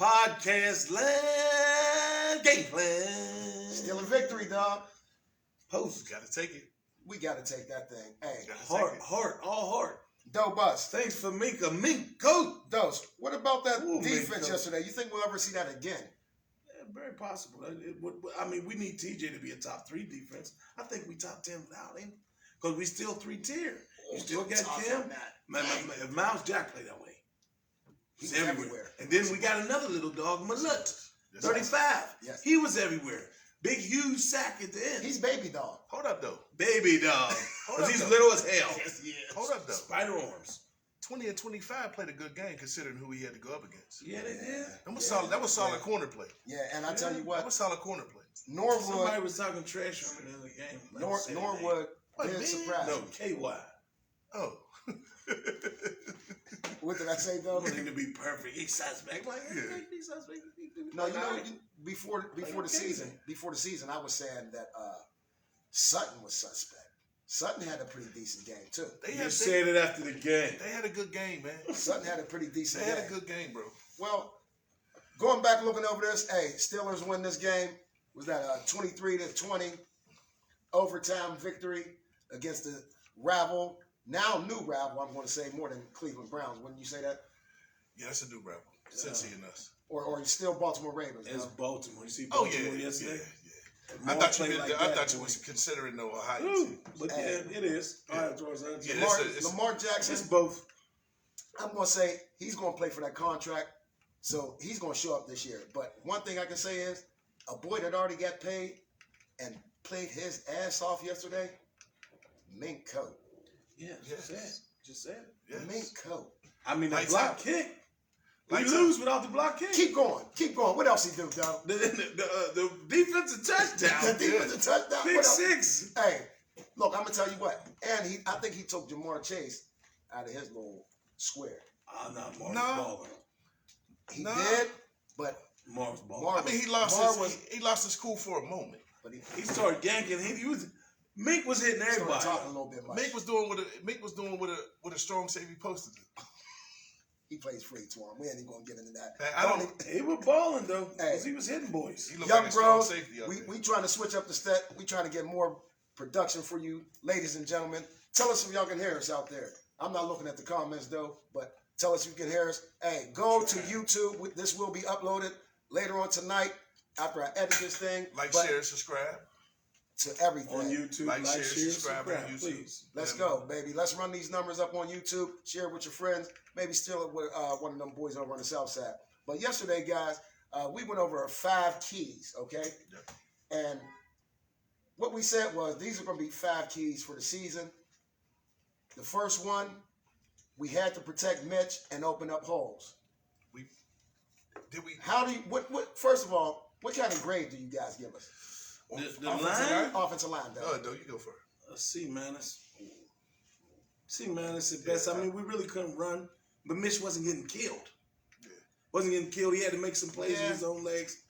Podcast Land Gameplan. Still a victory, dog. Post, gotta take it. We gotta take that thing. Hey, Heart, all heart. Doe Bus. Thanks for Minka. Mink coat. Dose, what about that Ooh, defense yesterday? You think we'll ever see that again? Yeah, very possible. I mean, we need TJ to be a top 3 defense. I think we top 10 without him. Because we still 3-tier. You still got Kim. If Miles Jack play that way. He's everywhere. And then we got another little dog, Malut. 35. Yes. He was everywhere. Big, huge sack at the end. He's baby dog. Hold up, though. Baby dog. Hold up, He's though. little as hell. Yes, yes. Hold up, though. Spider arms. 20 and 25 played a good game considering who he had to go up against. Yeah, they did. That was solid corner play. Yeah, and I tell you That what, was solid corner play. Somebody Norwood, was talking trash on me in the game. Norwood What, did me? surprise. No, KY. Oh. What did I say, though? Wanting to be perfect. He suspect. Like, Yeah. he suspect. No, you know, before the season, I was saying that Sutton was suspect. Sutton had a pretty decent game too. You said it after the game. They had a good game, man. Sutton had a pretty decent They game. had a good game, bro. Well, going back looking over this, hey, Steelers win this game. Was that a 23-20 overtime victory against the rival, now new rival, I'm going to say more than Cleveland Browns. Wouldn't you say that? Yeah, that's a new rival. Cincy and us. Or still Baltimore Ravens? It's no? Baltimore. You see Oh, Baltimore yeah. yesterday? I thought you was considering the Ohio team. But yeah, it is. Yeah. Lamar Jackson. It's both. I'm going to say he's going to play for that contract, so he's going to show up this year. But one thing I can say is a boy that already got paid and played his ass off yesterday, Mink Coat. Yeah, Yes. just said it. Yes. Mink Coat. I mean, the Lights block out. kick. We Lights lose without the block kick. Keep going. What else he do, dog? The defensive touchdown. The defensive touchdown. Big What else? 6. Hey, look, I'm gonna tell you what. And I think he took Jamar Chase out of his little square. Marv's No. balling. He No. did, but Marv's balling. Marv I mean, he lost his cool for a moment. but He started yanking. Mink was hitting started everybody. talking a little bit much. Mink was doing what a strong safety supposed to do. He plays free to him. We ain't even gonna get into that. Man, I don't. He was balling though, Hey. because he was hitting boys. He looked Young like a strong bros, safety out there. we trying to switch up the stat. We trying to get more production for you, ladies and gentlemen. Tell us if y'all can hear us out there. I'm not looking at the comments though, but tell us if you can hear us. Hey, go to YouTube. This will be uploaded later on tonight after I edit this thing. Like, But share, subscribe. to everything. On YouTube, Like, share, subscribe on YouTube. please. Let's go, baby. Let's run these numbers up on YouTube. Share it with your friends. Maybe steal it with one of them boys over on the south side. But yesterday, guys, we went over 5 keys, okay? Yep. And what we said was these are going to be 5 keys for the season. The first one, we had to protect Mitch and open up holes. How do you, first of all, what kind of grade do you guys give us? The line? Offensive line, though. No, you go first. A C minus. C minus at best. I mean, we really couldn't run, but Mitch wasn't getting killed. Yeah. Wasn't getting killed. He had to make some plays with his own legs.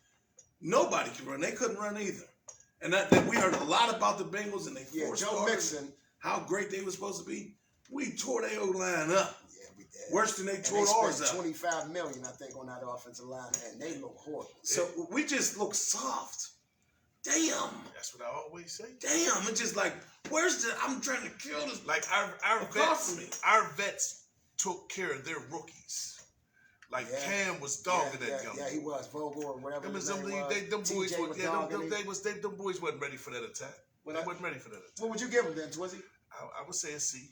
Nobody could run. They couldn't run either. And that we heard a lot about the Bengals and they forced Joe Mixon. how great they were supposed to be. We tore their O-line up. Yeah, we did. Worse than they And tore they ours spent up. $25 million, I think, on that offensive line, and they look horrible. So we just look soft. Damn. That's what I always say. Damn. It's just like, I'm trying to kill this. Like our vets took care of their rookies. Like Cam was dogging that young. Yeah, he was. Vogel or whatever his name was. Them boys wasn't ready for that attack. They wasn't ready for that attack. What would you give him then, Twizzy? I would say a C.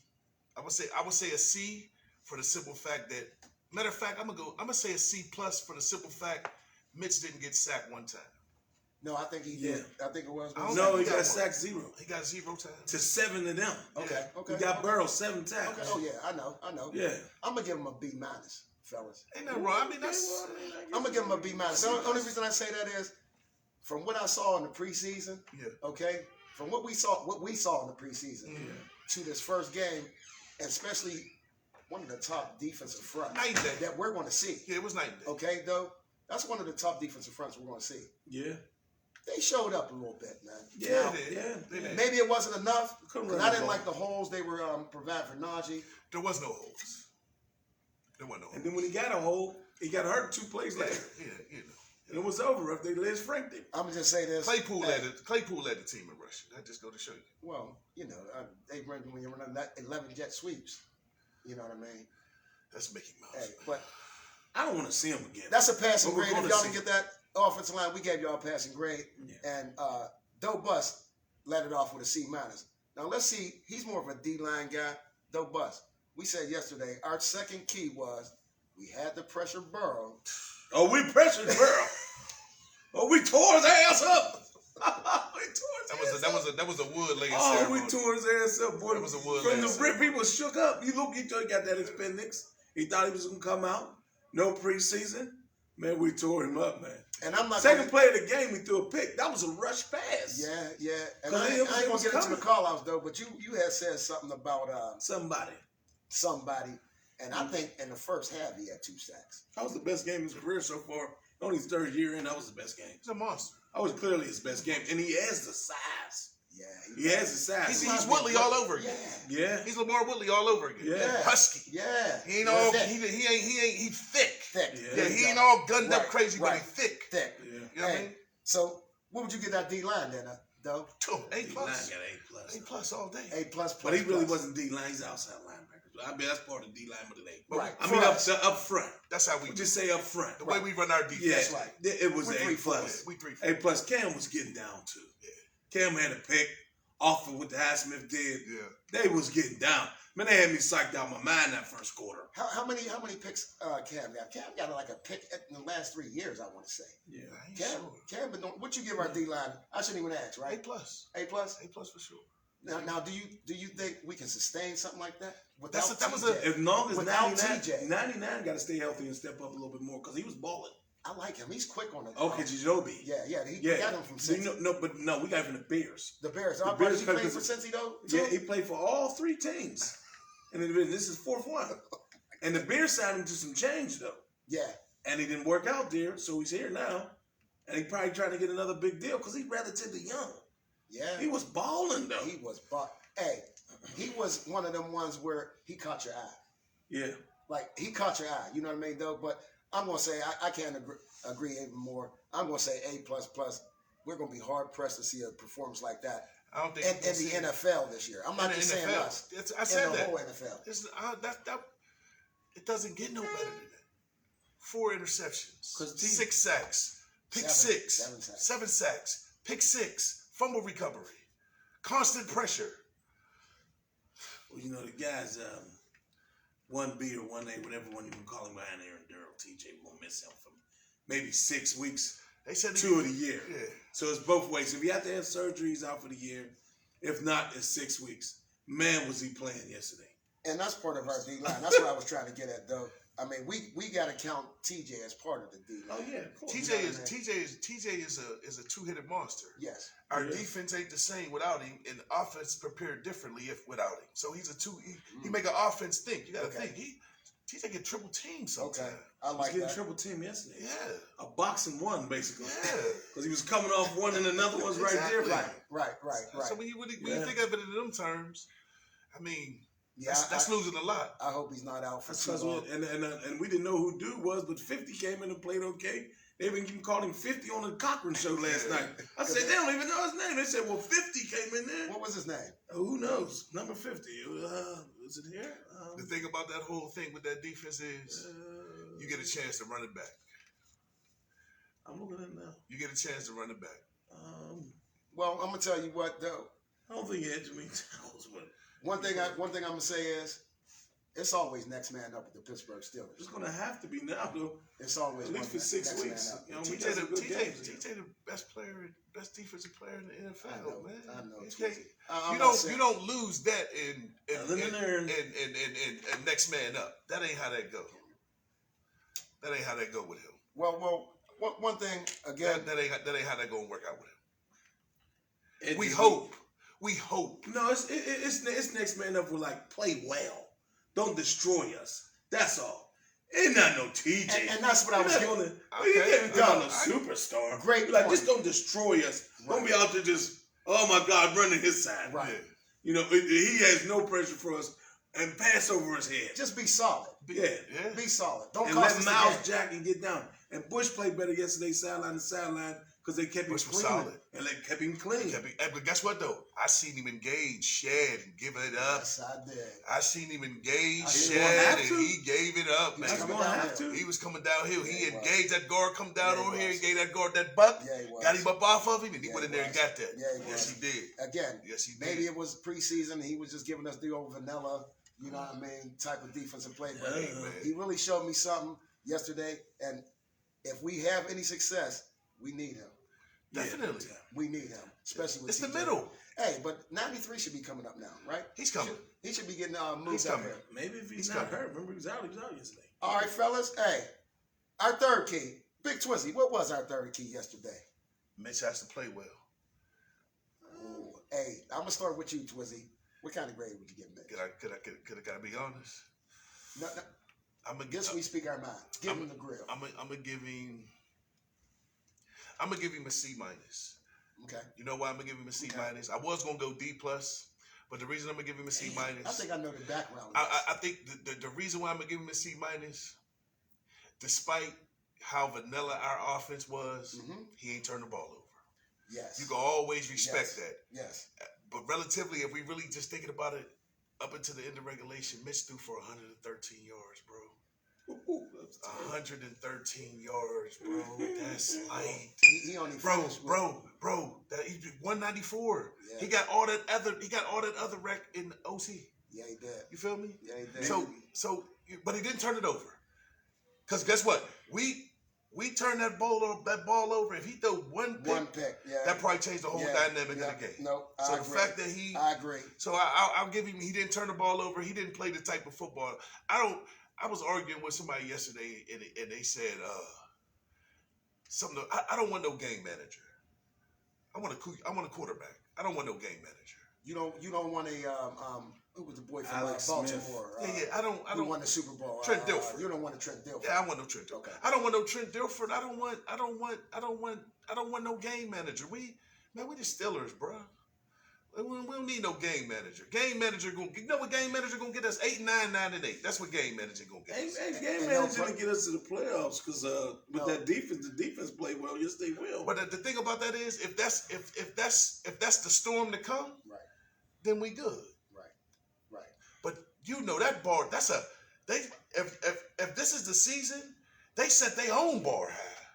I would say a C for the simple fact that, matter of fact, I'm gonna say a C plus for the simple fact Mitch didn't get sacked one time. No, I think he did. I think it was. No, he got sacked 0. He got 0 times. To 7 of them. Okay. He got Burrow 7 times. Okay. Oh yeah, I know. Yeah. I'm gonna give him a B minus, fellas. Ain't nothing wrong. I mean, that's. I'm gonna give him a B minus. The only reason I say that is, from what I saw in the preseason. Yeah. Okay. From what we saw in the preseason to this first game, and especially one of the top defensive fronts that we're going to see. Yeah, it was night and day. Okay, though, that's one of the top defensive fronts we're going to see. Yeah. They showed up a little bit, man. Yeah, They did. Maybe it wasn't enough. Couldn't And run I the didn't ball. like the holes they were providing for Najee. There was no holes. There wasn't no holes. And then when he got a hole, he got hurt 2 plays later. Yeah. was over if they Liz Franked him. I'm gonna just say this. Claypool led the team in rushing. That just go to show you. Well, they run when you're running that 11 jet sweeps. You know what I mean? That's Mickey Mouse. Hey, but I don't want to see him again. that's a passing grade. If y'all didn't see get that offensive line, we gave y'all a passing grade. Yeah. And Doe Bus led it off with a C-. Now let's see. He's more of a D-line guy. Doe Bus. We said yesterday our second key was we had to pressure Burrow. Oh, we pressured Burrow. Oh, we tore his ass up. That was a wood laying Oh, ceremony. we tore his ass up, boy. That was a wood From laying the rip, ceremony. he was shook up. You look, he got that appendix. He thought he was going to come out. No preseason. Man, we tore him up, man. And I'm not Second play of the game, we threw a pick. That was a rush pass. Yeah. And Cause I it ain't was gonna get into the coming. call outs though, but you had said something about Somebody. and I think in the first half he had 2 sacks. That was the best game of his career so far. Only his third year in, that was the best game. He's a monster. That was clearly his best game. And he has the size. Yeah, He has the size. He's Woodley all over again. Yeah. He's Lamar Woodley all over again. Yeah. Husky. Yeah. He ain't all. Thick. He thick. Thick. Yeah, he ain't all gunned up Right, crazy, but right. he thick. Thick. Yeah. You know what I mean? So what would you get that D line then, though? A D-line plus. got A+. A plus all day. A plus. But he really wasn't D-line. He's outside linebacker. I mean, that's part of D-line, but it ain't. Right. I mean, up front. That's how we We just say up front. the way we run our defense. Yeah, That's right. It was We're A+. 3-4. We 3. A+. Cam was getting down too. Yeah. Cam had a pick off of what the Highsmith did. Yeah. They was getting down. Man, they had me psyched out my mind that first quarter. How many picks Cam got? Cam got like a pick in the last 3 years, I want to say. Yeah. I ain't Cam, sure. Cam, but what you give our D line? I shouldn't even ask, A right? plus. A plus. A plus for sure. Now, do you think we can sustain something like that without That was TJ? As long as Without 99, TJ. 99 got to stay healthy and step up a little bit more because he was balling. I like him. He's quick on it. Okay, Jajobi. Yeah. He Yeah. got him from See, Cincy. no, we got him from the Bears. The Bears. The The Bears Bears. He played played for for- Cincy though. Yeah, too? he played for all 3 teams. And this is 4th one. And the Bears signed him to some change, though. Yeah. And he didn't work out there, so he's here now. And he probably trying to get another big deal because he's relatively young. Yeah. He was balling, though. He was. Hey, he was one of them ones where he caught your eye. Yeah. Like he caught your eye. You know what I mean, though. But I'm gonna say I can't agree even more. I'm gonna say A plus plus. We're gonna be hard pressed to see a performance like that I don't think in the NFL this year. I'm not just saying us. I said in the that. whole NFL. It doesn't get no better than that. 4 interceptions, 'Cause 6 sacks, pick 6, 7 sacks, pick 6, fumble recovery, constant pressure. Well, you know, the guys, 1B or 1A, whatever one you can call him behind Aaron Durrell, TJ will miss him for maybe 6 weeks, They said 2 of the year. Yeah. So it's both ways. If you have to have surgery, he's out for the year. If not, it's 6 weeks. Man, was he playing yesterday. And that's part of our D line. That's what I was trying to get at, though. I mean, we got to count TJ as part of the D line. Oh, yeah, of course. TJ is a 2-headed monster. Yes. Our Yeah. defense ain't the same without him, and the offense prepared differently without him. So he's a 2. He make an offense think. You got to Okay. think. TJ get triple teamed sometimes. Okay. I He was like getting that. triple team yesterday. Yeah. A boxing one, basically. Yeah. Because he was coming off one and another one's right there. Exactly. Right. So when you Yeah. think of it in them terms, I mean, Yeah, that's losing a lot. I hope he's not out for That's too 'cause long. and we didn't know who Dude was, but 50 came in and played okay. They even called him 50 on the Cochran show last Yeah. night. I said, they don't even know his name. They said, well, 50 came in there. What was his name? Who knows? Number 50. Is it here? The thing about that whole thing with that defense is you get a chance to run it back. I'm looking at it now. You get a chance to run it back. Well, I'm gonna tell you what though. I don't think he had too many tackles, but One thing I'm gonna say is, it's always next man up with the Pittsburgh Steelers. it's going to have to be now, though. It's always At least for 6 next man weeks. up. You know, we TJ got some good games. the best defensive player in the NFL, I know, man. I know, You Twizzy. can't- I'm You not don't saying- you don't lose that in Other next man up. That ain't how that go. That ain't how that go with him. Well, one thing again. That ain't how that gonna work out with him. It We just- hope. We hope. No, it's next man up with like play well. Don't destroy us. That's all. Ain't not no TJ. And that's what I was getting. getting. You can't be talking No, no superstar. Great Like, point. just don't destroy us. Don't Right. be out there just, oh my God, running his side. Right. Yeah. You know, he has no pressure for us and pass over his head. Just be solid. Yeah. Yeah. Be solid. Don't And cost let us Miles the game. Jack and get down. And Bush played better yesterday, sideline to sideline, because they kept him clean. Solid. And they kept him clean. But guess what, though? I seen him engage, shed, and give it up. Yes, I did. I seen him engage, He's shed, and he gave it up, man. He's going to have to. He was coming downhill. Yeah, he he engaged that guard, come down Yeah, over he here, was. he gave that guard that buck, Yeah, he was. got him up off of him, and he Yeah, went in he there and was. got that. Yeah, he Yes, was. he did. Again, Yes, he did. maybe it was preseason. He was just giving us the old vanilla, you know what I mean, type of defensive play. But he really showed me something yesterday. And if we have any success, we need him. Definitely. We need him, especially with It's the TJ. middle. Hey, but 93 should be coming up now, right? He's coming. He should be getting moved He's up coming. here. Maybe if he's He's not coming. hurt. Remember, he was out yesterday. All right, fellas. Hey, our third key, Big Twizzy. What was our third key yesterday? Mitch has to play well. Ooh, hey, I'm gonna start with you, Twizzy. What kind of grade would you give Mitch? Could I gotta be honest? No, I'm gonna guess we speak our mind. Give him the grill. I'm gonna give him a C minus. Okay. You know why I'm gonna give him a C Okay. minus? I was gonna go D plus, but the reason I'm gonna give him a C minus, I think I know the background. I think the reason why I'm gonna give him a C minus, despite how vanilla our offense was, he ain't turned the ball over. Yes. You can always respect Yes. that. Yes. But relatively, if we really just thinking about it, up until the end of regulation, Mitch threw for 113 yards, bro. 113 yards, bro. That's light. He only Bro, finished with- that he 194. Yeah. He got all that other rec in OC. Yeah, he did. You feel me? Yeah, he did. So, but he didn't turn it over. Cause guess what? We turned that ball over. If he throw one pick, yeah, that probably changed the whole dynamic of the game. No, So I the agree. fact that he, I agree. so I'll give him. He didn't turn the ball over. He didn't play the type of football. I was arguing with somebody yesterday, and they said something. I don't want no game manager. I want a quarterback. I don't want no game manager. You don't want a who was the boy from Alex Smith. Baltimore? I don't. Who won the Super Bowl? Trent Dilfer. You don't want a Trent Dilfer. Yeah, I want no Trent Dilfer. Okay. I don't want no Trent Dilfer. I don't want no game manager. We the Steelers, bro. We don't need no game manager. Game manager you know what game manager gonna get us? 8, 9, 9, and 8. That's what game manager gonna get us. Game manager to get us to the playoffs because with that defense, the defense played well. Yes, they will. But the thing about that is, if that's the storm to come, Right. then we good. Right. But you know that bar. If this is the season, they set their own bar high.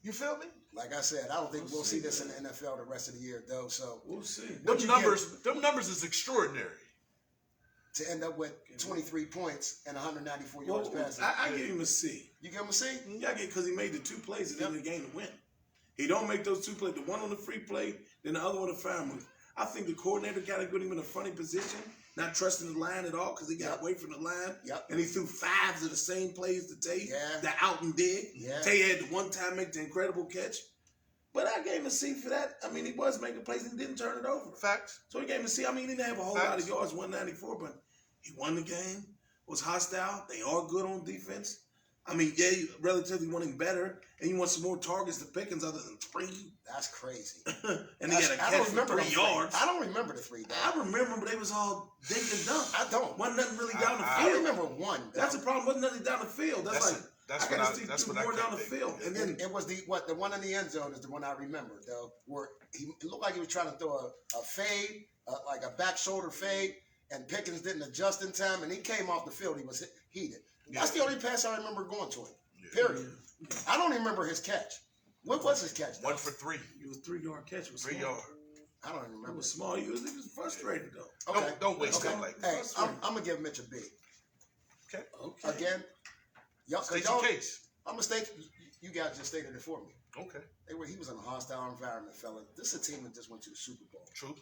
You feel me? Like I said, I don't think we'll see this in the NFL the rest of the year, though. So We'll see. Them numbers is extraordinary. to end up with 23 points and 194 yards Well, passing, I give him a C. you give him a C? Yeah, because he made the 2 plays at the end of the game to win. He don't make those 2 plays. The one on the free play, then the other one the foul move. I think the coordinator got to put him in a funny position, not trusting the line at all because he got away from the line. Yep. And he threw 5s of the same plays to Tay. Yeah. The out and dig. Yeah. Tay had the one time make the incredible catch. But I gave him a C for that. I mean, he was making plays and he didn't turn it over. Facts. So he gave him a C. I mean, he didn't have a whole lot of yards, 194, but he won the game, was hostile. They are good on defense. I mean, yeah, you relatively want him better, and you want some more targets to Pickens other than 3. That's crazy. And he had a catch for 3 yards. I don't remember the 3. Though. I remember, but they was all dink and dunk. I don't. Wasn't nothing really down the I field. remember 1. That's the problem. Wasn't nothing down the field. That's I what gotta see what I more down the think. field. And then It was the one in the end zone is the one I remember though, where it looked like he was trying to throw a fade, like a back shoulder fade, and Pickens didn't adjust in time, and he came off the field. He was heated. That's the only pass I remember going to him. Period. I don't even remember his catch. What was his catch? Though? 1 for 3. it was 3-yard catch. It was 3 small. yards. I don't even It remember. was small. He was frustrated though. Okay. Don't waste Okay. that like that. Hey, I'm gonna give Mitch a B. Okay. Okay. Again, y'all. State your case. I'm mistaken. You guys just stated it for me. Okay. He was in a hostile environment, fella. This is a team that just went to the Super Bowl. True.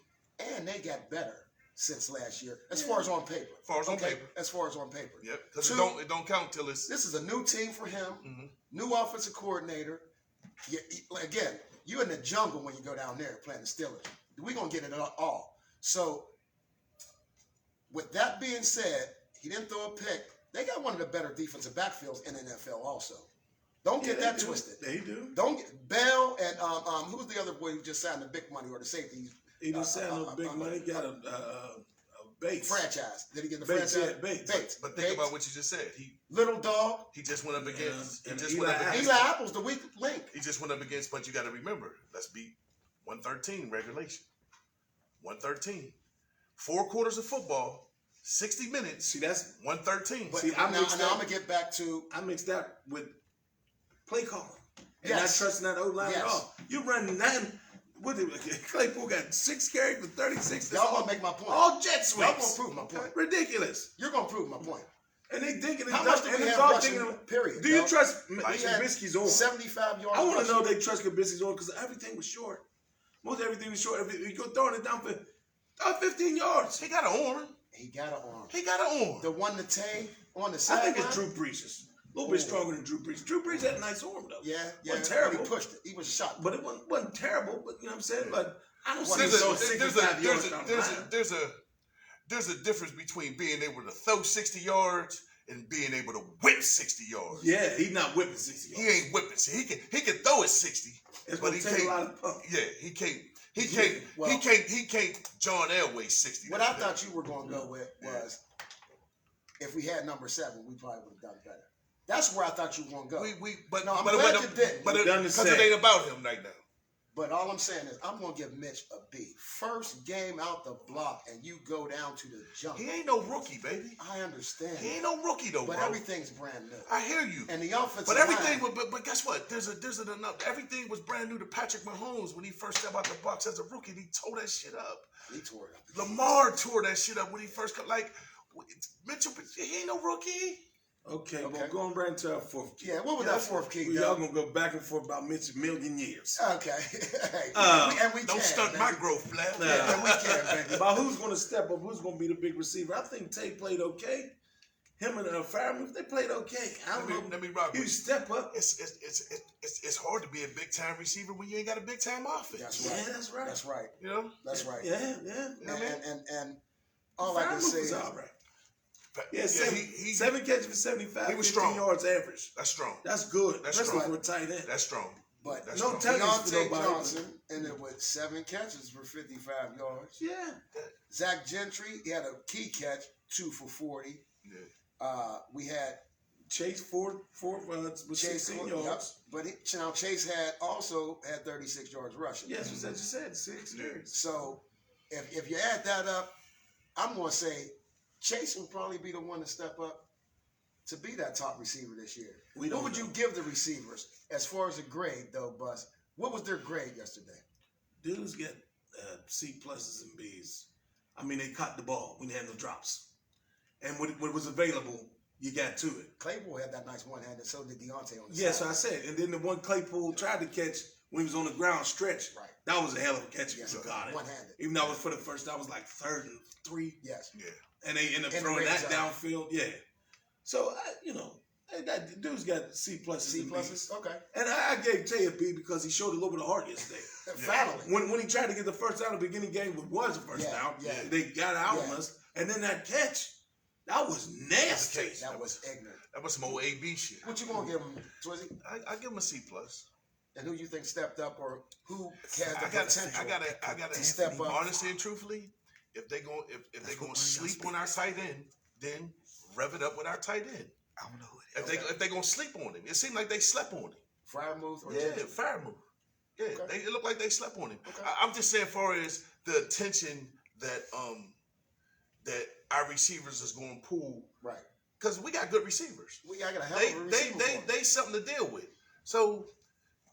And they got better since last year, as far as on paper. As far as on paper. Yep. Because Two, it don't count till it's. This is a new team for him. Mhm. New offensive coordinator. Again, you're in the jungle when you go down there playing the Steelers. We're gonna get it all. So, with that being said, he didn't throw a pick. They got one of the better defensive backfields in the NFL also. Don't get that twisted. They do. Don't get Bell and who's the other boy who just signed the big money or the safety? He just signed no big money. Got a Bates. Franchise. Did he get the Bates, franchise? yeah, Bates. But think about what you just said. Little dog. He just went up against. And He just Eli went up Apple. against. Eli Apple's the weak link. He just went up against. But you got to remember, let's be 113 regulation. 113. 4 quarters of football. 60 minutes. See, that's 113. But See, I'm now I'm going to get back to. I mixed that with play calling. And Yes. not trusting that O-line Yes. at all. You run 9. What did Claypool got 6 carries for 36? Y'all going to make my point. All jet Y'all going sweeps. to prove my point. Ridiculous. You're going to prove my point. And they thinking How much do we have rushing, period? Do you Dog? trust We had Trubisky's arm? 75 yards I want to rushing. know they trust Trubisky's arm because everything was short. Most everything was short. If you go throwing it down for 15 yards. He got an arm. He got an arm. He got an arm. The one to Tay on the I sideline. think it's Drew Brees. A little bit stronger than Drew Brees. Drew Brees had a nice arm though. Yeah. Wasn't terrible. He pushed it. He was shot. But it wasn't terrible. But you know what I'm saying? But I don't see There's him throwing 65 yards down the line. there's a difference between being able to throw 60 yards and being able to whip 60 yards. Yeah, he's not whipping 60 He yards. ain't whipping. See, he can throw it 60, It's but gonna he take a can't. lot of pump. Yeah, he can't. He Yeah, can't. well- He can't. John Elway 60. What I thought you were going to go with was, if we had number 7, we probably would have done better. That's where I thought you were going to go. But No, I'm but glad it, you didn't. But You done the because it same. ain't about him right now. But all I'm saying is, I'm going to give Mitch a B. First game out the block, and you go down to the jump. He ain't no rookie, baby. I understand. He ain't no rookie though, But bro. everything's brand new. I hear you. And the offensive But everything, line, but guess what? There's enough. Everything was brand new to Patrick Mahomes when he first stepped out the box as a rookie. He tore that shit up. he tore it up. Lamar tore that shit up when he first got like Mitchell. He ain't no rookie. Okay, Okay. well, going right into our fourth key. Yeah, what was that fourth key, We though? all gonna go back and forth about Mitch a million years. Okay. Hey, and we Don't can, stunt my baby. growth, Flash. Yeah, and we can, baby. About who's gonna step up, who's gonna be the big receiver. I think Tate played okay. Him and Fireman, they played okay. I don't know. Let me rock You with you. step up. It's hard to be a big time receiver when you ain't got a big time offense. That's right. Yeah, that's right. That's right. You know. That's right. Yeah. You know what I mean? And all I can Fireman say was is, all right. Yeah, he 7 catches for 75. he was 15 strong. yards average. That's strong. That's good, That's especially strong. for a tight end. That's strong. but That's no strong. touches for Deontay nobody. Johnson ended with 7 catches for 55 yards. Yeah. Zach Gentry, he had a key catch, 2 for 40. Yeah. We had Chase four with Chase 16 yep, yards. but Chase had 36 yards rushing. Yes, that's what you said. 6 carries. So if you add that up, I'm going to say Chase will probably be the one to step up to be that top receiver this year. What would you give the receivers as far as a grade, though, Bus? What was their grade yesterday? Dudes get C pluses and Bs. I mean, they caught the ball when they had no drops. And what was available, you got to it. Claypool had that nice one-handed, so did Deontay on the Yeah, side. so I said. And then the one Claypool tried to catch when he was on the ground stretch, Right. that was a hell of a catch if Yes, he got it. one-handed. Even though it was for the first, that was like 3rd and 3. Yes. Yeah. And they ended up In the throwing red that zone. downfield. Yeah. So, that dude's got C pluses C and pluses? Bs. Okay. And I gave Tay a B because he showed a little bit of heart yesterday. Finally. When he tried to get the first down at the beginning of the game, which was the first Yeah, down, yeah. they got out on Yeah. us. And then that catch, that was nasty. That was ignorant. That was some old AB shit. What you going to give him, Twizzy? I give him a C plus. And who you think stepped up or who has the I gotta potential to step up? honestly and truthfully, if they going to sleep on our tight end, then rev it up with our tight end. I don't know who If they gonna sleep on him, it seemed like they slept on him. Frymouth or Yeah, Gentry? fire move. Yeah, Okay. it looked like they slept on him. Okay. I'm just saying, as far as the attention that our receivers is going to pull, Right. because we got good receivers. We got a hell of a receiver for him. They something to deal with. So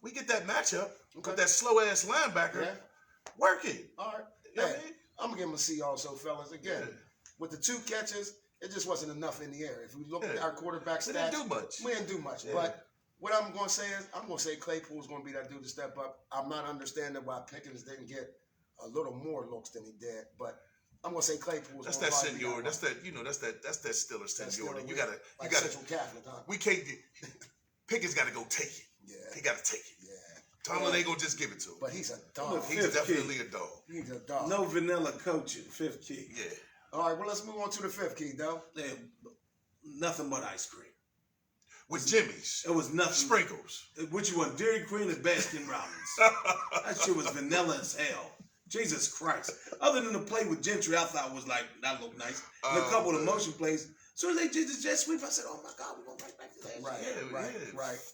we get that matchup Okay. with that slow ass linebacker. Yeah. Work it. All right. You know Hey, what I mean? I'm going to give him a C also, fellas. Again, Yeah. with the 2 catches, it just wasn't enough in the air. If we look at Yeah. our quarterback We stats, didn't do much. we didn't do much. Yeah. But what I'm going to say is, I'm going to say Claypool's going to be that dude to step up. I'm not understanding why Pickens didn't get a little more looks than he did, but I'm going to say Claypool's That's gonna that probably be senior. one. That's that Steelers That's seniority. still You gotta like Central Catholic, huh? we can't get Pickens gotta go take it. Yeah. He gotta take it. Yeah. Tomlin ain't gonna just give it to him. But he's a dog. He's Fifth definitely a dog. He's a dog. No vanilla coaching, 5th key. Yeah. All right, well, let's move on to the 5th key, though. Yeah, nothing but ice cream. With Jimmy's. It was nothing. Sprinkles. What you want, Dairy Queen or Baskin Robbins? That shit was vanilla as hell. Jesus Christ. Other than the play with Gentry, I thought was like, that looked nice. And a couple of motion plays. As soon as they did the jet sweep, I said, oh my God, we're going right back to that. Right.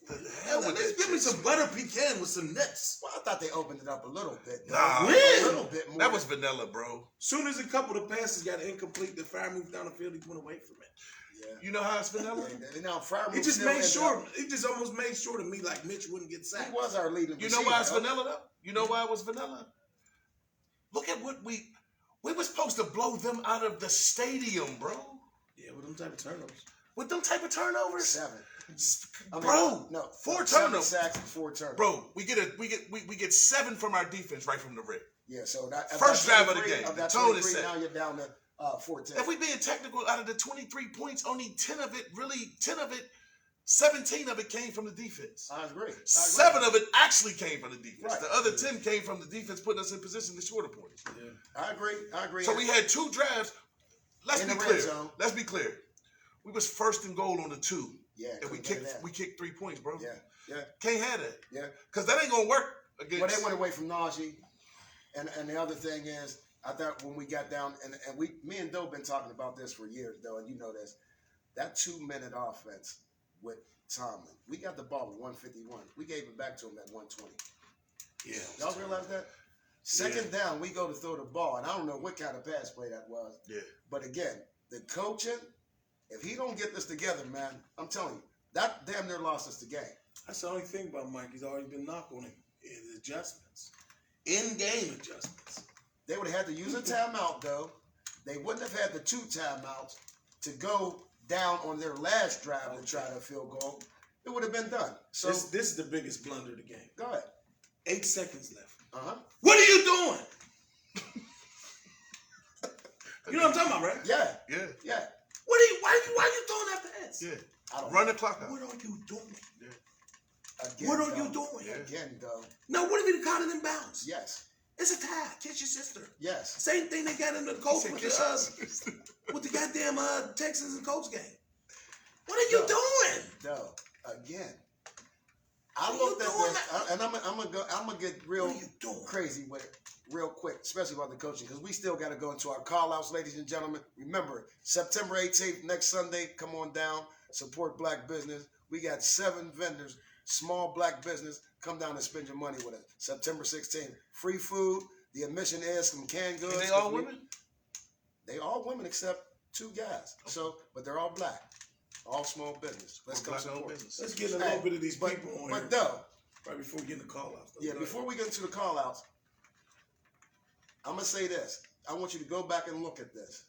The hell with Let's that give me shit. some butter pecan with some nuts. Well, I thought they opened it up a little bit. Nah. A When? little bit more. That was vanilla, bro. Soon as a couple of passes got incomplete, the fire moved down the field, he went away from it. Yeah. You know how it's vanilla? Now, Fire It just made sure, it just almost made sure to me like Mitch wouldn't get sacked. He was our leading You know why it's vanilla though? You know why it was vanilla? Look at what we were supposed to blow them out of the stadium, bro. Yeah, with them type of turnovers. With them type of turnovers, 7. bro. No, 4 7 turnovers. sacks and 4 turnovers. Bro, we get 7 from our defense right from the rip. Yeah, so that First drive of the game. Of The that tone is 23, set. now you're down to 14. If we being technical, out of the 23 points, only 17 of it came from the defense. I agree. 7 of it actually came from the defense. Right. The other 10 came from the defense, putting us in position to score the points. Yeah. I agree. So we had 2 drives. Let's In be the red clear. zone. Let's be clear. We was first and goal on the 2. Yeah, And we kicked 3 points, bro. Yeah. Can't have that. Yeah. Because that ain't gonna work against. Well, they went away from Najee, and the other thing is, I thought when we got down, and me and Doe been talking about this for years, though, and you know this, that 2-minute offense with Tomlin, we got the ball at 151. We gave it back to him at 120. Yeah. Y'all realize that? Second down, we go to throw the ball, and I don't know what kind of pass play that was. Yeah. But again, the coaching, if he don't get this together, man, I'm telling you, that damn near lost us the game. That's the only thing about Mike. He's always been knocked on him. His adjustments. In-game adjustments. They would have had to use a timeout, though. They wouldn't have had the 2 timeouts to go down on their last drive to try to field goal. It would have been done. So This is the biggest blunder of the game. go ahead. 8 seconds left. What are you doing? You know what I'm talking about, right? Yeah. Why are you throwing that pass? Yeah. I don't Run know. the clock out. What are you doing? Again, What are though. you doing? Again, though. No, what if he caught it in bounds? Yes. It's a tie. Kiss your sister. Yes. Same thing they got in the Colts with the goddamn Texans and Colts game. What are you doing? Though. Again. I What looked you at doing, this, and I'm gonna get real What are you doing? crazy with it, real quick, especially about the coaching, because we still got to go into our call-outs, ladies and gentlemen. Remember, September 18th, next Sunday, come on down, support black business. We got 7 vendors, small black business. Come down and spend your money with us. September 16th, free food. The admission is from canned goods. And they all women? They all women except 2 guys. So, but they're all black, all small business. Let's come support. business. Let's get a little bit of these people on here. But though, Right before we get in the call outs. yeah, before we get into the call outs, I'm going to say this. I want you to go back and look at this.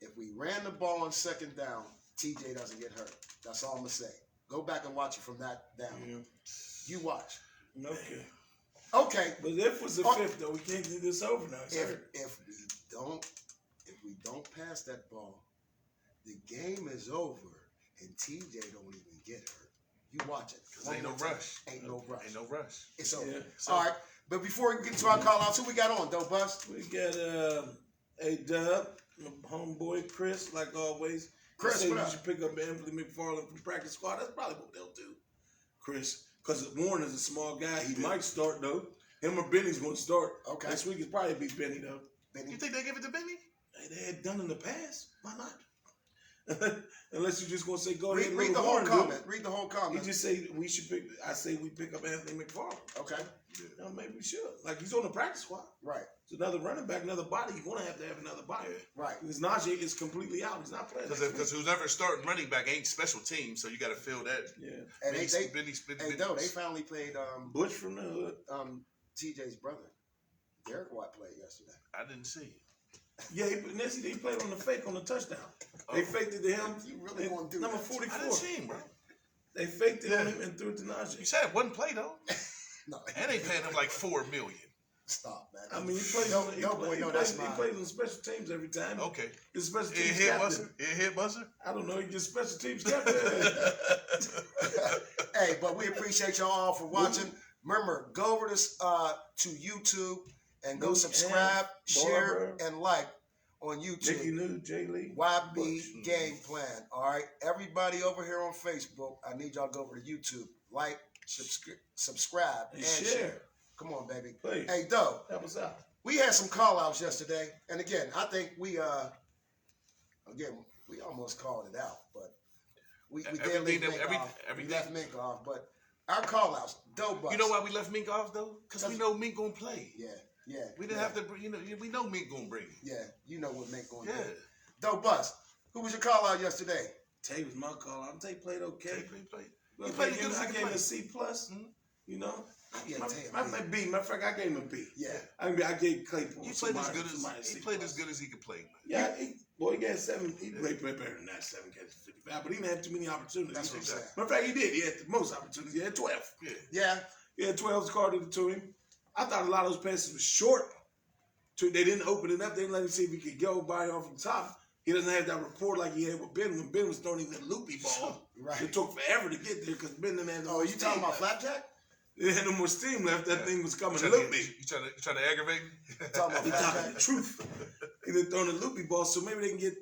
If we ran the ball on 2nd down, TJ doesn't get hurt. That's all I'm going to say. Go back and watch it from that down. Yeah. You watch. Okay. Okay. But if it was the 5th, though, we can't do this over now. If we don't pass that ball, the game is over and TJ don't even get hurt. You watch it. Because ain't no rush. Ain't no rush. Ain't no rush. It's over. Yeah. All right. But before we get to our call outs, who we got on, Doe Bus? We got A-Dub, my homeboy Chris, like always. Chris, He said what you up? should pick up Anthony McFarland from practice squad. That's probably what they'll do, Chris. Because Warren is a small guy. He might start, though. Him or Benny's going to start. Okay. Next week, it's probably be Benny, though. You think they give it to Benny? Hey, they had done in the past. Why not? Unless you're just going to say, go ahead and Read let the whole Warren do it. comment. Read the whole He comment. just say we should pick. I say we pick up Anthony McFarland. Okay. Maybe we should. Like he's on the practice squad. Right. It's another running back, another body. You're gonna have to have another body. Right. Because Najee is completely out. He's not playing. Because whoever starting running back ain't special team, so you got to fill that. Yeah. And they Benny's Doe, they finally played Bush from the hood. TJ's brother. Derek White played yesterday. I didn't see. Yeah, he played on the fake on the touchdown. They faked it to him. You really want to do number that? 44. I didn't see him, bro. They faked it on him and threw it to Najee. You said it wasn't play though. No. And they paying him like $4 million. Stop, man. I mean, he plays No, on. He, no, boy, play, no, he, that's plays, he mine. plays on special teams every time. Okay. He's special It teams hit captain. buzzer. It hit buzzer. I don't know. He just special teams captain. Hey, but we appreciate y'all all for watching. Remember, go over to YouTube and go Luke subscribe, and share, Barbara. and like on Nicky YouTube. New, Jay Lee. YB Bush. Game Plan. All right, everybody over here on Facebook, I need y'all to go over to YouTube, like, subscribe, And and share. share. Come on, baby. Please. Hey, Doe, Help us out. We had some call-outs yesterday, and again, I think we almost called it out, but we did leave Mink off. We left Mink off, but our call-outs, Doe Bus. You know why we left Mink off though? Because we know Mink gonna play. Yeah. We didn't have to. We know Mink gonna bring it. Yeah, you know what Mink gonna do. Yeah. Doe Bus. Who was your call-out yesterday? Tay was my call. Tay played okay. Tay played. He played good. I gave him a C plus. Mm-hmm. You know. Yeah, my B. Matter of fact, I gave him a B. Yeah. I gave Claypool. He played as good as he could play. Man. Yeah. He got 7. He played better than that. 7 catches, 55. But he didn't have too many opportunities. That's what I'm saying. Matter of fact, he did. He had the most opportunities. He had 12. Yeah. He had 12 according to him. I thought a lot of those passes were short. They didn't open it up. They didn't let him see if he could go by off the top. He doesn't have that rapport like he had with Ben when Ben was throwing him that loopy ball. Right. It took forever to get there because Ben didn't have no more steam. Oh, you talking about Flapjack? It had no more steam left. That thing was coming loopy. You trying to aggravate me? Talking about Flapjack? The truth. He done throwing the loopy ball, so maybe they can get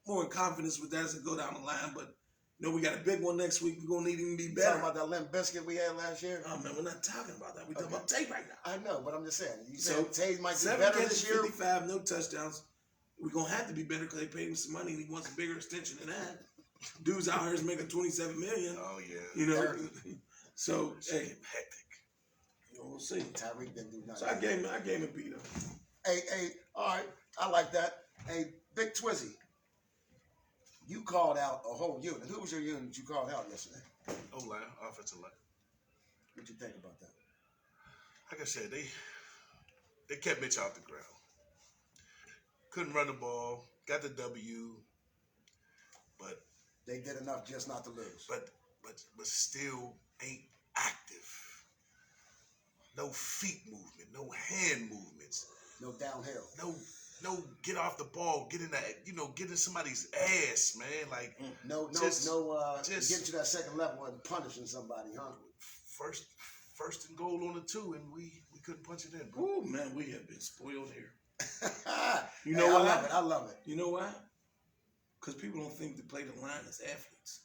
more confidence with that as they go down the line. But we got a big one next week. We're gonna need him to be better. Talking about that Limp Biscuit we had last year? Oh man, we're not talking about that. We're talking about Tay right now. I know, but I'm just saying. You said Tay might be better this year. 55, no touchdowns. We're going to have to be better because they paid him some money and he wants a bigger extension than that. Dude's out here is making $27 million. Oh, yeah. 30. So, hey. Hectic. We'll see. Tyreek didn't do nothing. So I gave him a beat up. Hey, all right. I like that. Hey, Big Twizzy, you called out a whole unit. Who was your unit you called out yesterday? O-line, offensive line. What'd you think about that? Like I said, they kept Mitch off the ground. Couldn't run the ball, got the W, but they did enough just not to lose. But still ain't active. No feet movement, no hand movements, no downhill, no get off the ball, get in that, get in somebody's ass, man. Like getting to that second level and punishing somebody, huh? First and goal on the 2, and we couldn't punch it in. Oh man, we have been spoiled here. You know why? I love it. You know why? Because people don't think to play the line as athletes.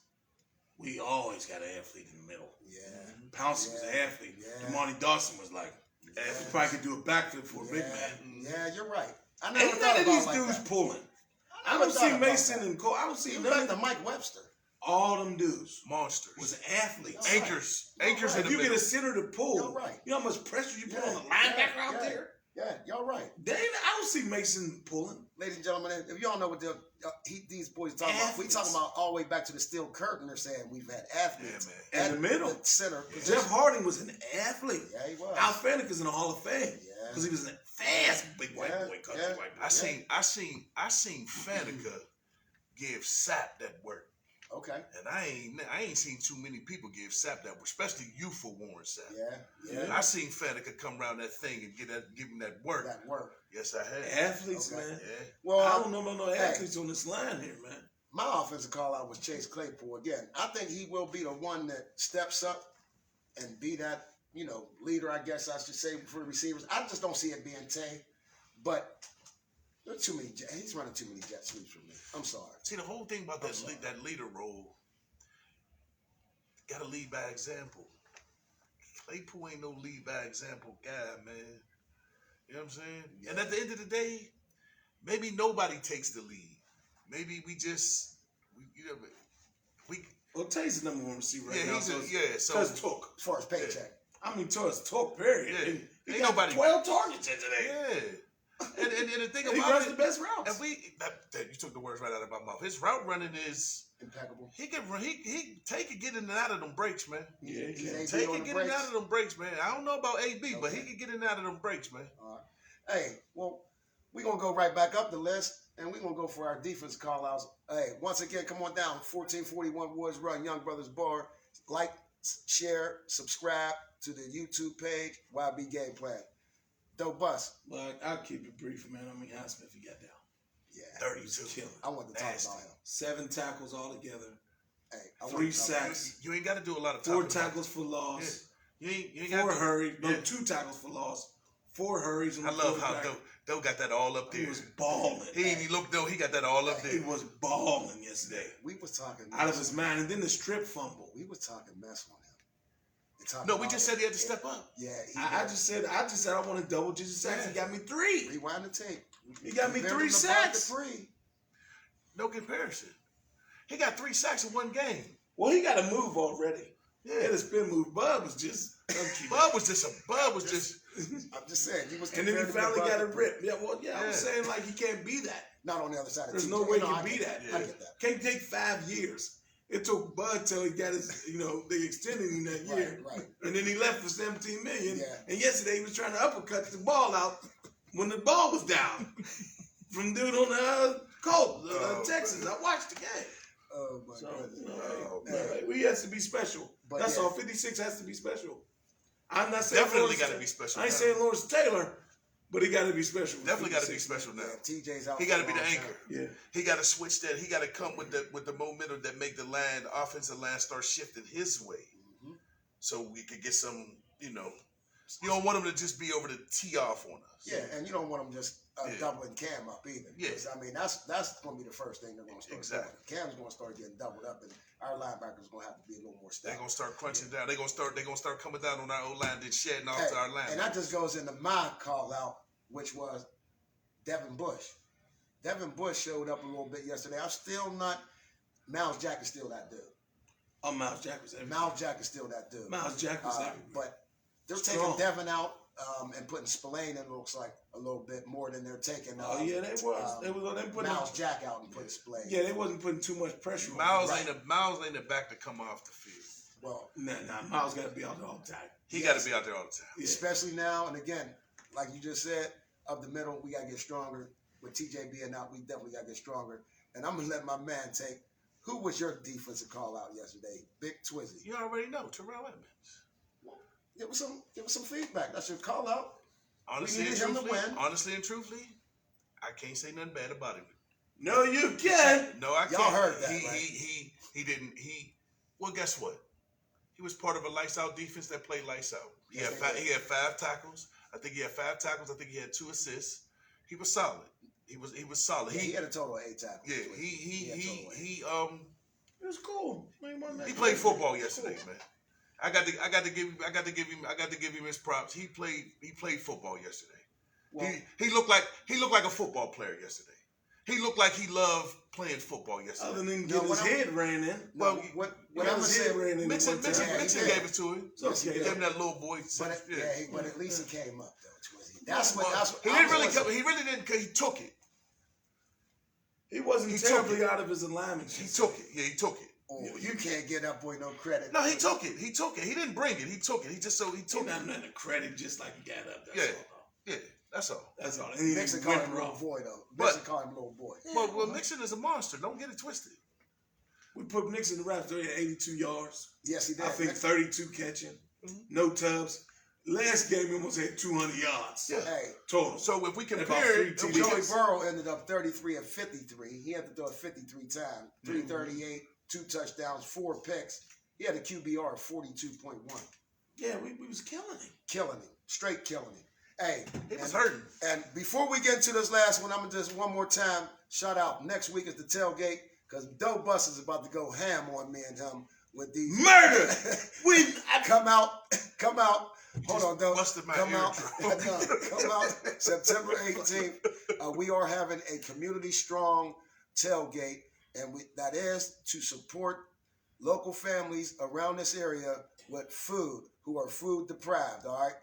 We always got an athlete in the middle. Yeah. Pouncey was an athlete. Yeah. Demarni Dawson was like, he probably could do a backflip for a big man. Yeah, you're right. I never Ain't thought none of these like dudes that. pulling. I don't see Mason and Cole. I don't see none like the Mike Webster. All them dudes. Monsters. Was athletes. Anchors. Right. Anchors in the If you middle. get a center to pull, You're right. You know how much pressure you put on the linebacker out there? Yeah, y'all right. David, I don't see Mason pulling. Ladies and gentlemen, if y'all know what these boys are talking about, we talking about all the way back to the steel curtain. They're saying we've had athletes in the middle. The center position. Jeff Harding was an athlete. Yeah, he was. Al Fanick is in the Hall of Fame. Yeah. Because he was a fast big white boy. White boy. I seen Faneca give Sapp that work. Okay. And I ain't seen too many people give Sapp that work, especially you for Warren Sapp. Yeah. I seen Faneca come around that thing and give him that work. That work. Yes, I have. Athletes, man. Yeah. Well, I don't know about no athletes on this line here, man. My offensive call out was Chase Claypool. Again, I think he will be the one that steps up and be that, leader, I guess I should say, for the receivers. I just don't see it being Tay. But there's too many. He's running too many jet sweeps for me. I'm sorry. See, the whole thing about that leader role, got to lead by example. Claypool ain't no lead by example guy, man. You know what I'm saying? Yeah. And at the end of the day, maybe nobody takes the lead. Maybe we just, Well, Tay's the number 1 receiver right now. So talk as far as paycheck. I mean, towards talk, period. Yeah. He got nobody 12 targets in today. Yeah. And the thing he about runs the best routes. And you took the words right out of my mouth. His route running is impeccable. He Tay can get in and out of them breaks, man. Yeah, Tay can get in and out of them breaks, man. I don't know about AB, but he can get in and out of them breaks, man. All right. Hey, well, we're gonna go right back up the list, and we're gonna go for our defense call outs. Hey, once again, come on down, 1441 Woods Run, Young Brothers Bar. Like, share, subscribe to the YouTube page, YB Gameplan. Doe Bus. Well, I'll keep it brief, man. I mean, Highsmith, he got down. Yeah. 32. Killing. I want to talk about him. 7 tackles altogether. Hey, 3 sacks. You ain't got to do a lot of 4 tackles for loss. Yeah. You ain't 4 hurries. No, 2 tackles for loss. 4 hurries. I love how Doe got that all up there. He was balling. He ain't even looked though. He got that all up there. He was balling yesterday. We was talking out of his mind, and then the strip fumble. We was talking mess on him. No, we just said he had to step up. Yeah, I just said I wanted double-digit sacks. He got me 3. Rewind the tape. He got me 3 sacks. No comparison. He got 3 sacks in one game. Well, he got a move already. Yeah, the spin move. Bud was just. Bud was just. I'm just saying, he was. And then he finally got a rip. Yeah, well, I was saying like he can't be that. Not on the other side. There's no way he can be that. I get that. Can't take 5 years. It took Bud till he got his, they extended him that year. Right. And then he left for $17 million. Yeah. And yesterday he was trying to uppercut the ball out when the ball was down from dude on the Colts, Texas. I watched the game. Oh my goodness. We has to be special. But that's all. 56 has to be special. I'm not saying definitely got to be special. I ain't saying Lawrence Taylor, but he got to be special. Definitely got to be special now. Yeah, TJ's out. He got to be the anchor. Yeah. He got to switch that. He got to come with the momentum that make the offensive line start shifting his way, so we could get some. You don't want him to just be over the tee off on us. Yeah, and you don't want him just doubling Cam up either. Yeah. I mean, that's going to be the first thing they're going to start doing. Cam's going to start getting doubled up, and our linebackers going to have to be a little more stout. They're going to start crunching down. They're going to start coming down on our O-line and shedding off to our line. And that just goes into my call out, which was Devin Bush. Devin Bush showed up a little bit yesterday. I'm still not. Miles Jack is still that dude. Oh, Miles Jack was everything. Miles Jack is still that dude. Miles Jack was everything. But they're taking Devin out and putting Spillane in, looks like a little bit more than they're taking. They was. They putting Miles Jack out and putting Spillane. Yeah, they wasn't putting too much pressure on Miles ain't the back to come off the field. Well, Miles got to be out there all the time. He got to be out there all the time. Yeah. Especially now, and again, like you just said, up the middle, we got to get stronger. With TJ being out, we definitely got to get stronger. And I'm going to let my man take. Who was your defensive call out yesterday? Big Twizzy. You already know, Terrell Edmonds. Give us some feedback. That's your call out. Honestly and truthfully, I can't say nothing bad about him. No, you can. No, I can't. Y'all heard that, He didn't. Well, guess what? He was part of a lights out defense that played lights out. He had 5 tackles. I think he had 5 tackles. I think he had 2 assists. He was solid. He was solid. Yeah, he had a total of 8 tackles. Yeah, It was cool. He played football yesterday, man. I got to give him his props. He played football yesterday. Well, he looked like a football player yesterday. He looked like he loved playing football yesterday. Other than getting his head ran in. Well, what I'm going to say, Mixon gave it to him. Yes, he gave him that little voice. But at least he came up though, Twizzy. That's what he didn't really come. He really didn't. He took it. He wasn't terribly out of his alignment. He took it. Yeah, he took it. Oh, you can't get up boy no credit. No, he took it. He took it. He didn't bring it. He took it. He took it. Not nothing credit, just like he got up. That's all. That's all. Mixon called him little boy though. Mixon called him little boy. Well, Mixon is a monster. Don't get it twisted. We put Mixon in the Raps. He had 82 yards. Yes, he did. I think 32 catching. No tubs. Last game, he almost had 200 yards. Yeah. Hey, total. So if we compare, Joey Burrow ended up 33 of 53. He had to throw it 53 times. 338, 2 touchdowns, 4 picks. He had a QBR of 42.1. Yeah, we was killing him. Killing him. Straight killing him. Hey. He was hurting. And before we get into this last one, I'm going to just one more time shout out. Next week is the tailgate because Doe Bus is about to go ham on me and him with these. Murder! Come out. Hold on, Doe. Come out September 18th. We are having a community strong tailgate, and that is to support local families around this area with food who are food deprived, all right?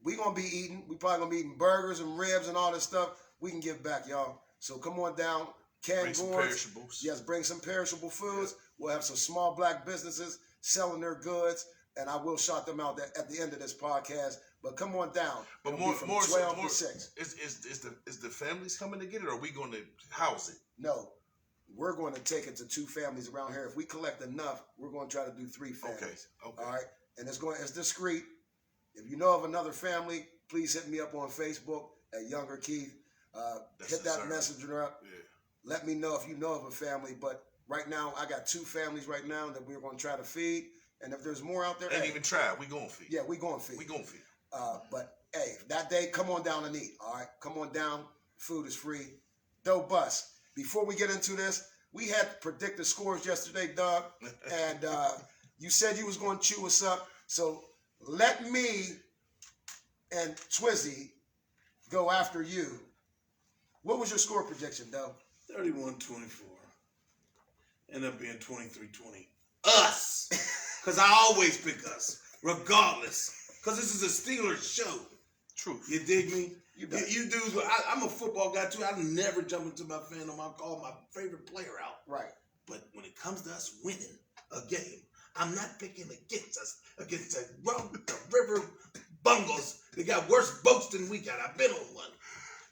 We're going to be eating. We probably going to be eating burgers and ribs and all this stuff. We can give back, y'all. So come on down. Bring some perishables. Yes, bring some perishable foods. Yeah. We'll have some small black businesses selling their goods, and I will shout them out at the end of this podcast. But come on down. But It'll more 12 to 6. Is the families coming to get it, or are we going to house it? No. We're going to take it to 2 families around here. If we collect enough, we're going to try to do 3 families. Okay. All right? And it's discreet. If you know of another family, please hit me up on Facebook at Younger Keith. Hit that messenger up. Yeah. Let me know if you know of a family. But right now, I got 2 families right now that we're going to try to feed. And if there's more out there, even try. We going to feed. Yeah, we going to feed. We going to feed. But hey, that day, come on down and eat. All right, come on down. Food is free. Doe Bus. Before we get into this, we had predicted scores yesterday, Doug, and you said you was going to chew us up. So let me and Twizzy go after you. What was your score prediction, Doe? 31-24. End up being 23-20. Us. Because I always pick us, regardless. Because this is a Steelers show. Truth. You dig me? You bet. You dudes, I'm a football guy too. I never jump into my fandom. I'll call my favorite player out. Right. But when it comes to us winning a game, I'm not picking against us, against the River Bungles. They got worse boats than we got. I've been on one.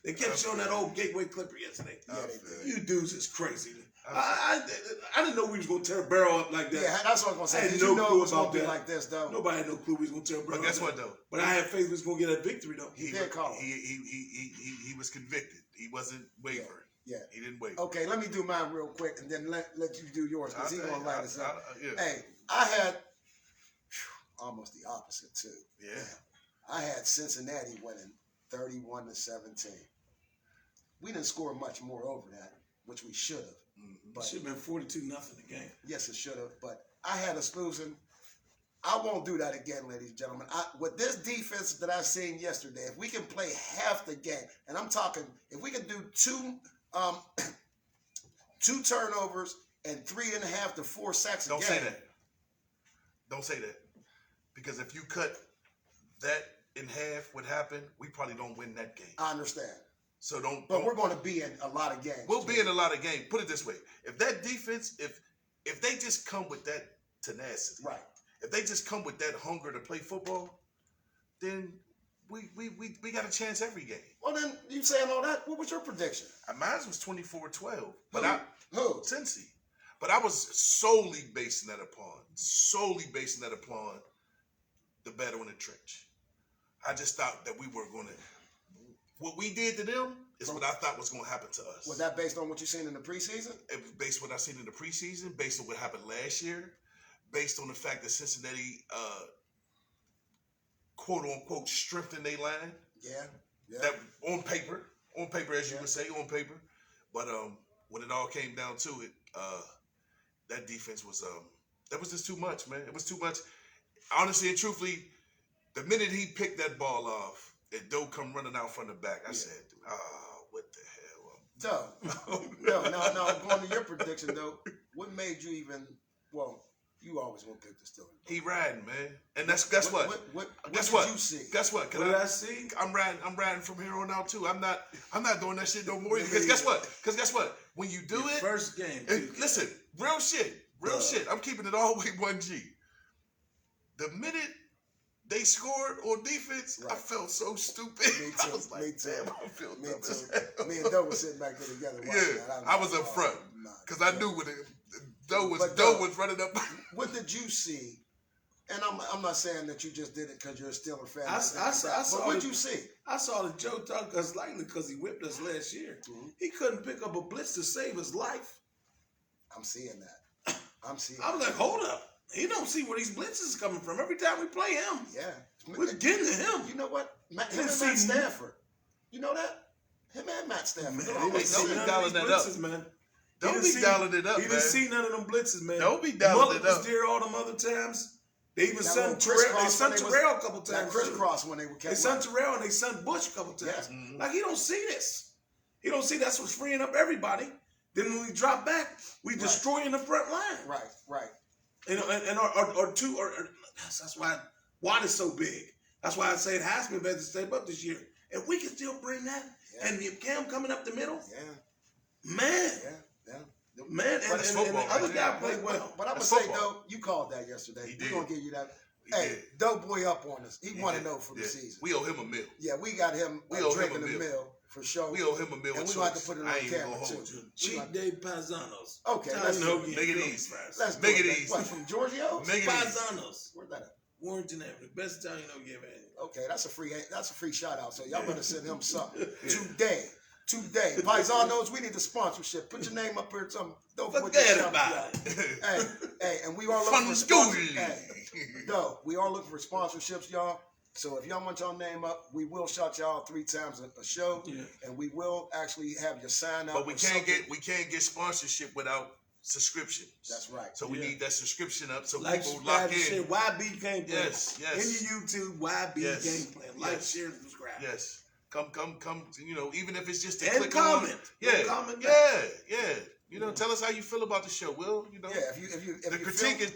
They kept showing that old Gateway Clipper yesterday. Yeah, they did. You dudes is crazy. I didn't know we was going to tear Burrow up like that. Yeah, that's what I was going to say. I had Did no you know clue it was going about to be that. like this, though? Nobody had no clue we was going to tear Burrow up. But guess what, though? But I had faith we was going to get a victory, though. He did call him. He was convicted. He wasn't wavering. Yeah. He didn't waver. Okay, let me do mine real quick, and then let you do yours, because he's going to light us up. Yeah. Hey, I had almost the opposite, too. Yeah. I had Cincinnati winning 31-17. We didn't score much more over that, which we should have. It should have been 42-0 the game. Yes, it should have. But I had us losing. I won't do that again, ladies and gentlemen. With this defense that I seen yesterday, if we can play half the game, and I'm talking, if we can do two turnovers and 3.5 to 4 sacks a game. Don't say that. Don't say that. Because if you cut that in half, what happened, we probably don't win that game. I understand. So don't. But we're going to be in a lot of games. We'll be in a lot of games. Put it this way: if that defense, if they just come with that tenacity, Right. if they just come with that hunger to play football, then we got a chance every game. Well, then you saying all that? What was your prediction? Mine was 24-12, but Who? Cincy. But I was solely basing that upon the battle in the trench. I just thought that we were going to. What we did to them is what I thought was going to happen to us. Was that based on what you seen in the preseason? It was based on what I seen in the preseason, based on what happened last year, based on the fact that Cincinnati, quote unquote, strengthened their line. Yeah. That on paper, as you would say, on paper. But when it all came down to it, that defense was that was just too much, man. It was too much. Honestly and truthfully, the minute he picked that ball off, and Doe come running out from the back, I said, what the hell? No, going to your prediction, though, what made you even, well, you always want to pick the Steelers. He riding, man. And guess what? What guess did what? you see? Guess what? What did I see? I'm riding from here on out too. I'm not doing that shit no more. Because guess what? When you do it, first game. Listen, real shit. I'm keeping it all the way 1G. The minute they scored on defense, Right. I felt so stupid. Me too. I was like, Me too. damn, I feel Me dumb as too. hell. Me and Doe was sitting back there together. Yeah, I was up front because I knew when Doe was running up. What did you see? And I'm not saying that you just did it because you're a Steeler fan. I saw but what did you see? I saw the Joe talk us lightly because he whipped us last year. Mm-hmm. He couldn't pick up a blitz to save his life. I'm seeing that. I was like, hold up. He don't see where these blitzes coming from. Every time we play him, Yeah. we're getting to him. You know what? Him and didn't Matt see- Stafford. You know that? Him and Matt Stafford. Man, They're he always didn't see don't be none dialing of these that up. blitzes, man. Don't He be didn't see- dialing it up, He man. didn't see none of them blitzes, man. Don't be dialing Mullet it was up. there all them other times. They even That sent little Terrell. They crisscross sent when they was- Terrell a couple That times. crisscross when they were They sent Terrell and they sent Bush a couple times. Yeah. Like he don't see this. He don't see that's what's freeing up everybody. Then when we drop back, we destroying the front line. Right. You know, and that's why Watt is so big. That's why I say it has been better to step up this year. If we can still bring that, Yeah. and if Cam coming up the middle, Yeah. man, Yeah. and it's the football, other man. guy played well. But I'm going to That's say, football. though, you called that yesterday. He We're did. going to give you that. He Hey, did. Doe boy up on us. He want to did. know for the Yeah. season. We owe him a meal. Yeah, we got him We owe him drinking a the meal. meal for sure. We owe him a meal And of we choice. gonna have to put it on I ain't even camera, gonna hold too. you. Cheat day paisanos. Okay, Italian let's do hoagie Make it and easy. fries. Let's Make do it that. easy. What, from Giorgio's? Make it easy. Paisanos. Where's that at? Warrington Avenue, best Italian hoagie ever had. Okay, that's a free shout out. So y'all better send him something today. Paisanos, we need a sponsorship. Put your name up here. Something. Don't Forget about it. Hey, and we are looking for sponsors. No, we are looking for sponsorships, y'all. So if y'all want y'all name up, we will shout y'all 3 times a show, Yeah. and we will actually have your sign up. But we can't get sponsorship without subscriptions. That's right. So we need that subscription up so Like, people lock in. share, YB Gameplan. Yes. In your YouTube, YB Gameplan. Like, share, and subscribe. Yes. Come. Even if it's just to and click comment. on. Yeah. Comment back. Yeah. Tell us how you feel about the show, Will. Yeah, if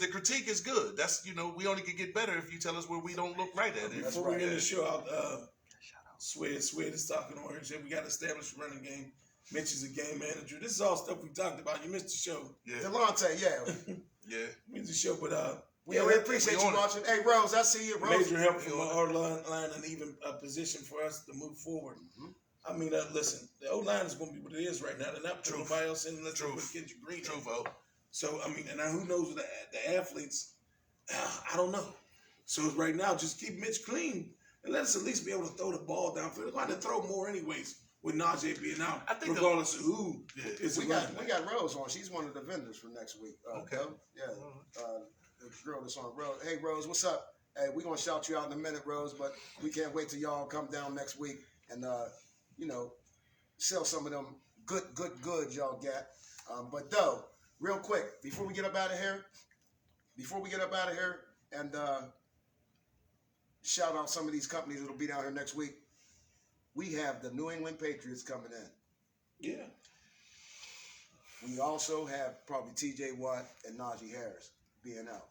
the critique is good. That's we only can get better if you tell us where we don't look right at it. Before we end the show out, Swed is talking on here. Said we got to establish a running game. Mitch is a game manager. This is all stuff we talked about. You missed the show. Yeah. Delonte, yeah. Yeah. Missed the show, but we appreciate you watching. Hey, Rose, I see you, Rose. Major help from our line and even a position for us to move forward. Mm-hmm. I mean, listen, the O-line is going to be what it is right now. They're not putting nobody else in unless they put Kendrick Green in. So, I mean, and now who knows the athletes? I don't know. So right now, just keep Mitch clean and let us at least be able to throw the ball downfield. They're going to throw more anyways with Najee being out, regardless of who is we got Rose on. She's one of the vendors for next week. Okay. Yeah. The girl that's on Rose. Hey, Rose, what's up? Hey, we're going to shout you out in a minute, Rose, but we can't wait till y'all come down next week and, sell some of them good y'all got. But Doe, real quick, before we get up out of here and shout out some of these companies that'll be down here next week, we have the New England Patriots coming in. Yeah. We also have probably T.J. Watt and Najee Harris being out.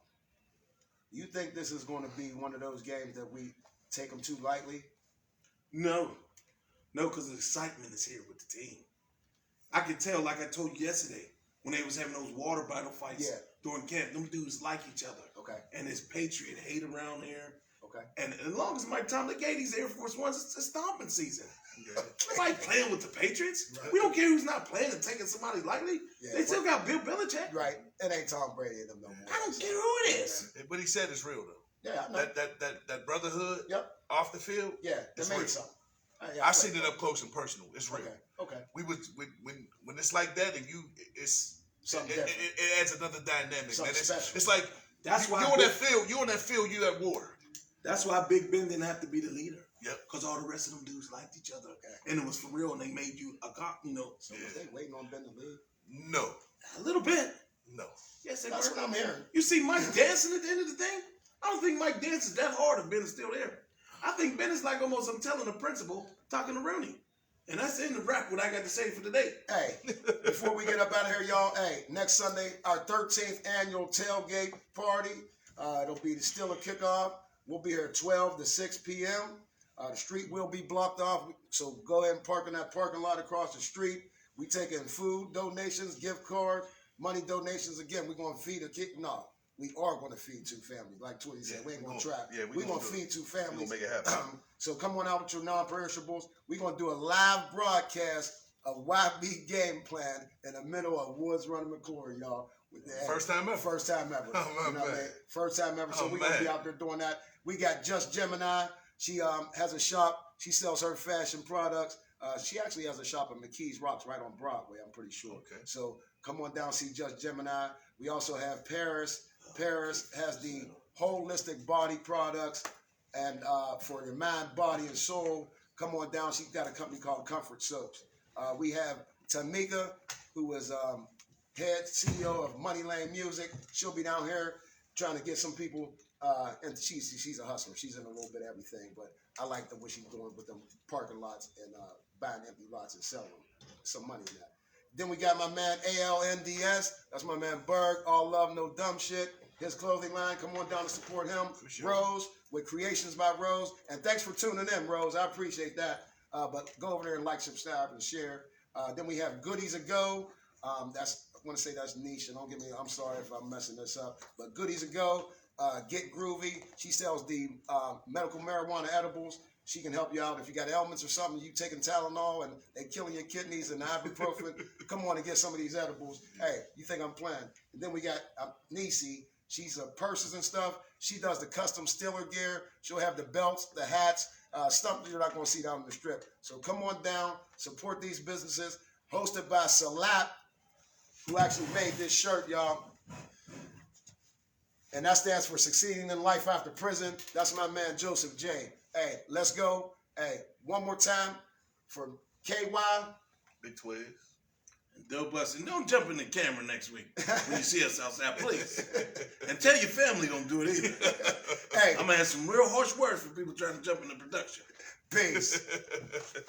You think this is going to be one of those games that we take them too lightly? No, because the excitement is here with the team. I could tell, like I told you yesterday, when they was having those water bottle fights during camp, them dudes like each other. Okay. And there's Patriot hate around here. Okay. And as long as Mike Tom gave these Air Force Ones, it's stomping season. Yeah. Nobody playing with the Patriots. Right. We don't care who's not playing and taking somebody lightly. Yeah, they still got Bill Belichick. Right. It ain't Tom Brady in them no more. I don't care who it is. Yeah. What he said is real though. Yeah, I know. That brotherhood off the field. Yeah, it's made real. something. I've seen it up close and personal. It's real. Okay. We would when it's like that and it's something it adds another dynamic. Something special. It's like that's why you're on that field. You're on that field. You at war. That's why Big Ben didn't have to be the leader. Yep. Because all the rest of them dudes liked each other, and it was for real. And they made you So was they waiting on Ben to leave? No. A little bit. No. Yes, that's what I'm hearing. You see Mike dancing at the end of the thing? I don't think Mike dances that hard if Ben is still there. I think Ben is like almost I'm telling the principal talking to Rooney. And that's in the wrap what I got to say for today. Hey, before we get up out of here, y'all, next Sunday, our 13th annual tailgate party. It'll be the Steeler kickoff. We'll be here at 12 to 6 p.m. The street will be blocked off, so go ahead and park in that parking lot across the street. We taking food donations, gift cards, money donations. Again, we're going to feed a kid. No, we are going to feed 2 families. Like Twizzy said, we ain't going to trap. Yeah, we're going to feed 2 families. We're going to make it happen. So come on out with your non-perishables. We're going to do a live broadcast of YB Gameplan in the middle of Woods Run Ave, y'all. First time ever. First time ever. Oh, man. First time ever. So we're going to be out there doing that. We got Just Gemini. She has a shop. She sells her fashion products. She actually has a shop in McKees Rocks right on Broadway, I'm pretty sure. Okay. So come on down, see Just Gemini. We also have Paris. Paris has the holistic body products and for your mind, body, and soul. Come on down. She's got a company called Comfort Soaps. We have Tamika, who is head CEO of Money Lane Music. She'll be down here trying to get some people, and she's a hustler. She's in a little bit of everything, but I like what she's doing with them parking lots and buying empty lots and selling them. Some money in that. Then we got my man ALNDS. That's my man Berg. All love, no dumb shit. His clothing line. Come on down to support him. Sure. Rose with Creations by Rose. And thanks for tuning in, Rose. I appreciate that. But go over there and like, subscribe, and share. Then we have Goodies A Go. I want to say that's niche, and don't get me. I'm sorry if I'm messing this up. But Goodies A Go. Get Groovy. She sells the medical marijuana edibles. She can help you out if you got ailments or something. You taking Tylenol and they killing your kidneys and ibuprofen. Come on and get some of these edibles. Hey, you think I'm playing? And then we got Nisi. She's purses and stuff. She does the custom Steeler gear. She'll have the belts, the hats, stuff that you're not going to see down on the strip. So come on down, support these businesses. Hosted by Salap, who actually made this shirt, y'all. And that stands for Succeeding in Life After Prison. That's my man, Joseph J. Hey, let's go. Hey, one more time for KY. Big Twiz. Doe Bus, and don't jump in the camera next week when you see us outside, please. And tell your family don't do it either. Hey, I'm gonna have some real harsh words for people trying to jump into production. peace.